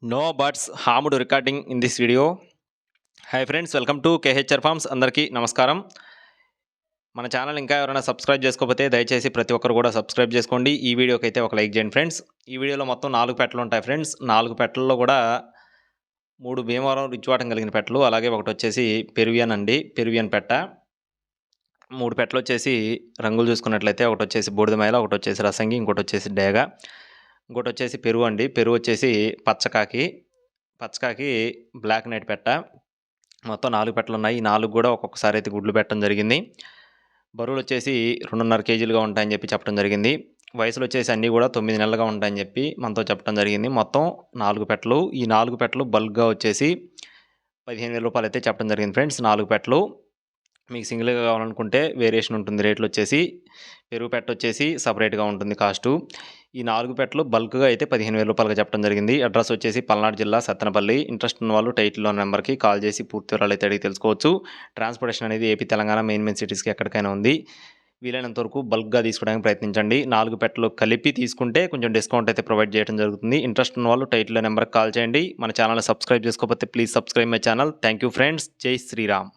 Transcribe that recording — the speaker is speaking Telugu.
No birds harmed recording in this video. Hi friends, welcome to KHR farms. అందరికీ నమస్కారం. మన ఛానల్ ఇంకా ఎవరైనా సబ్స్క్రైబ్ చేసుకోకపోతే దయచేసి ప్రతి ఒక్కరు కూడా సబ్స్క్రైబ్ చేసుకోండి. ఈ వీడియోకి అయితే ఒక లైక్ చేయండి ఫ్రెండ్స్. ఈ వీడియోలో మొత్తం 4 పెట్టలు ఉంటాయి ఫ్రెండ్స్. 4 పెట్టల్లో కూడా 3 భీమవరం రిచ్వాటం కలిగిన పెట్టలు, అలాగే ఒకటి వచ్చేసి పెరువియన్ అండి, పెరువియన్ పెట్ట. 3 పెట్టలు వచ్చేసి రంగులు చూసుకున్నట్లయితే ఒకటి వచ్చేసి బూడిదమైల, ఒకటి వచ్చేసి రసంగి, ఇంకోటి వచ్చేసి డేగ, ఇంకోటి వచ్చేసి పెరుగు అండి. పెరుగు వచ్చేసి పచ్చకాకి, పచ్చకాకి బ్లాక్ నైట్ పెట్ట. మొత్తం 4 పెట్టలు ఉన్నాయి. ఈ 4 కూడా ఒక్కొక్కసారి అయితే గుడ్లు పెట్టడం జరిగింది. బరువులు వచ్చేసి 2.5 కేజీలుగా ఉంటాయని చెప్పడం జరిగింది. వయసులు వచ్చేసి అన్నీ కూడా 9 నెలలుగా ఉంటాయని చెప్పి మనతో చెప్పడం జరిగింది. మొత్తం 4 పెట్టలు. ఈ 4 పెట్టలు బల్క్గా వచ్చేసి 15,000 రూపాయలు అయితే చెప్పడం జరిగింది ఫ్రెండ్స్. 4 పెట్టలు. మీకు సింగిల్గా కావాలనుకుంటే వేరియేషన్ ఉంటుంది. రేట్లు వచ్చేసి పెరుగు పెట్ట వచ్చేసి సపరేట్గా ఉంటుంది కాస్టు. ఈ 4 పెట్టలు బల్క్గా అయితే 15,000 రూపాయలుగా చెప్పడం జరిగింది. అడ్రస్ వచ్చేసి పల్నాడు జిల్లా సత్తెనపల్లి. ఇంట్రెస్ట్ ఉన్న వాళ్ళు టైటిల్లో నెంబర్కి కాల్ చేసి పూర్తి వివరాలు అయితే అడిగి తెలుసుకోవచ్చు. ట్రాన్స్పోర్టేషన్ అనేది ఏపీ, తెలంగాణ మెయిన్ సిటీస్కి ఎక్కడికైనా ఉంది. వీలైనంత వరకు బల్క్గా తీసుకోవడానికి ప్రయత్నించండి. 4 పెట్టలు కలిపి తీసుకుంటే కొంచెం డిస్కౌంట్ అయితే ప్రొవైడ్ చేయడం జరుగుతుంది. ఇంట్రెస్ట్ ఉన్న వాళ్ళు టైటిల్లో నెంబర్కి కాల్ చేయండి. మన ఛానల్ని సబ్స్క్రైబ్ చేసుకోకపోతే please subscribe my channel. Thank you friends. జై శ్రీరామ్.